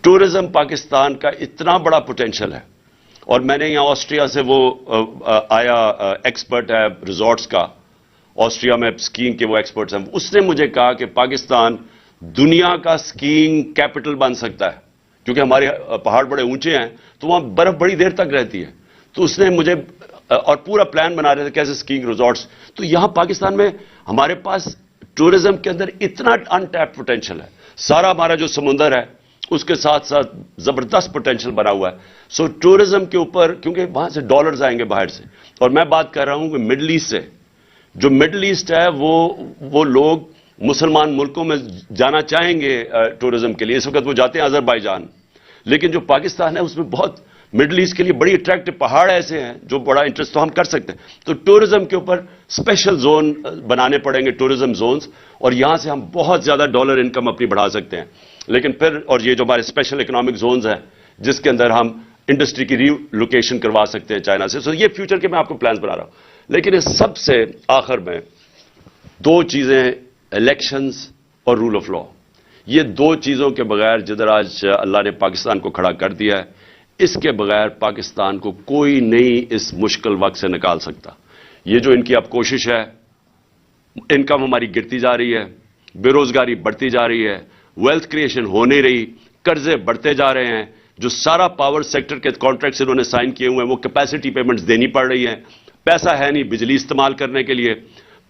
Tourism Pakistan کا اتنا بڑا پوٹینشل ہے. اور میں نے یہاں آسٹریا سے وہ آیا ایکسپرٹ ہے ریزورٹس کا, آسٹریا میں سکینگ کے وہ ایکسپرٹس ہیں, اس نے مجھے کہا کہ پاکستان دنیا کا سکینگ کیپٹل بن سکتا ہے, کیونکہ ہمارے پہاڑ بڑے اونچے ہیں تو وہاں برف بڑی دیر تک رہتی ہے. تو اس نے مجھے اور پورا پلان بنا رہے تھے کیسے سکینگ ریزورٹس. تو یہاں پاکستان میں ہمارے پاس ٹورزم کے اندر اتنا ان ٹیپ پوٹینشل ہے, سارا ہمارا جو سمندر ہے اس کے ساتھ ساتھ زبردست پوٹینشل بنا ہوا ہے. سو ٹورزم کے اوپر, کیونکہ وہاں سے ڈالرز آئیں گے باہر سے, اور میں بات کر رہا ہوں کہ مڈل ایسٹ سے, جو مڈل ایسٹ ہے وہ لوگ مسلمان ملکوں میں جانا چاہیں گے ٹورزم کے لیے. اس وقت وہ جاتے ہیں آذربائیجان, لیکن جو پاکستان ہے اس میں بہت مڈل ایسٹ کے لیے بڑی اٹریکٹو پہاڑ ایسے ہیں جو بڑا انٹرسٹ تو ہم کر سکتے ہیں. تو ٹورزم کے اوپر اسپیشل زون بنانے پڑیں گے, ٹورزم زونز, اور یہاں سے ہم بہت زیادہ ڈالر انکم اپنی بڑھا سکتے ہیں. لیکن پھر, اور یہ جو ہمارے اسپیشل اکنامک زونز ہیں جس کے اندر ہم انڈسٹری کی ری لوکیشن کروا سکتے ہیں چائنا سے. سو یہ فیوچر کے میں آپ کو پلانز بنا رہا ہوں. لیکن اس سب سے آخر میں دو چیزیں, الیکشنز اور رول آف لا, یہ دو چیزوں کے بغیر جدھر آج اللہ نے پاکستان کو کھڑا کر دیا ہے, اس کے بغیر پاکستان کو کوئی نہیں اس مشکل وقت سے نکال سکتا. یہ جو ان کی اب کوشش ہے, انکم ہماری گرتی جا رہی ہے, بے روزگاری بڑھتی جا رہی ہے, ویلتھ کریشن ہو نہیں رہی, قرضے بڑھتے جا رہے ہیں, جو سارا پاور سیکٹر کے کانٹریکٹس انہوں نے سائن کیے ہوئے ہیں وہ کیپیسٹی پیمنٹس دینی پڑ رہی ہیں. پیسہ ہے نہیں بجلی استعمال کرنے کے لیے,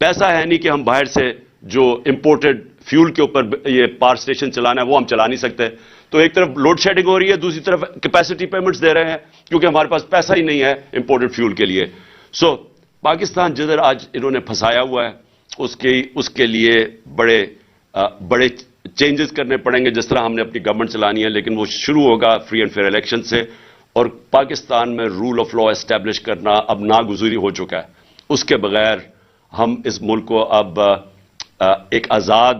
پیسہ ہے نہیں کہ ہم باہر سے جو امپورٹڈ فیول کے اوپر یہ پاور اسٹیشن چلانا ہے وہ ہم چلا نہیں سکتے. تو ایک طرف لوڈ شیڈنگ ہو رہی ہے, دوسری طرف کیپیسٹی پیمنٹس دے رہے ہیں کیونکہ ہمارے پاس پیسہ ہی نہیں ہے امپورٹڈ فیول کے لیے. سو پاکستان جدھر آج انہوں نے پھنسایا ہوا ہے اس کے لیے بڑے چینجز کرنے پڑیں گے. جس طرح ہم نے اپنی گورنمنٹ چلانی ہے, لیکن وہ شروع ہوگا فری اینڈ فیئر الیکشن سے, اور پاکستان میں رول آف لا اسٹیبلش کرنا اب ناگزیر ہو چکا ہے. اس کے بغیر ہم اس ملک کو اب ایک آزاد,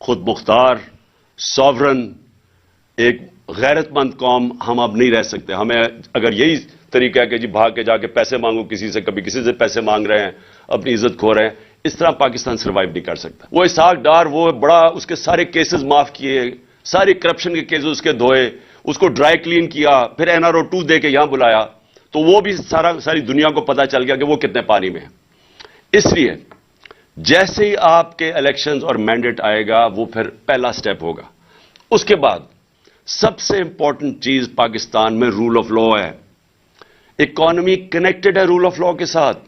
خود مختار, ساورن, ایک غیرت مند قوم ہم اب نہیں رہ سکتے. ہمیں اگر یہی طریقہ ہے کہ جی بھاگ کے جا کے پیسے مانگو کسی سے, کبھی کسی سے پیسے مانگ رہے ہیں, اپنی عزت کھو رہے ہیں, اس طرح پاکستان سروائیو نہیں کر سکتا. وہ اسحاق ڈار, وہ بڑا, اس کے سارے کیسز معاف کیے, سارے کرپشن کے کیسز اس کے دھوئے, اس کو ڈرائی کلین کیا, پھر NRO 2 دے کے یہاں بلایا, تو وہ بھی ساری دنیا کو پتا چل گیا کہ وہ کتنے پانی میں ہے. اس لیے جیسے ہی آپ کے الیکشنز اور مینڈیٹ آئے گا وہ پھر پہلا سٹیپ ہوگا. اس کے بعد سب سے امپورٹنٹ چیز پاکستان میں رول آف لا ہے. اکانومی کنیکٹڈ ہے رول آف لا کے ساتھ.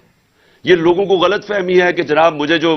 یہ لوگوں کو غلط فہمی ہے کہ جناب مجھے جو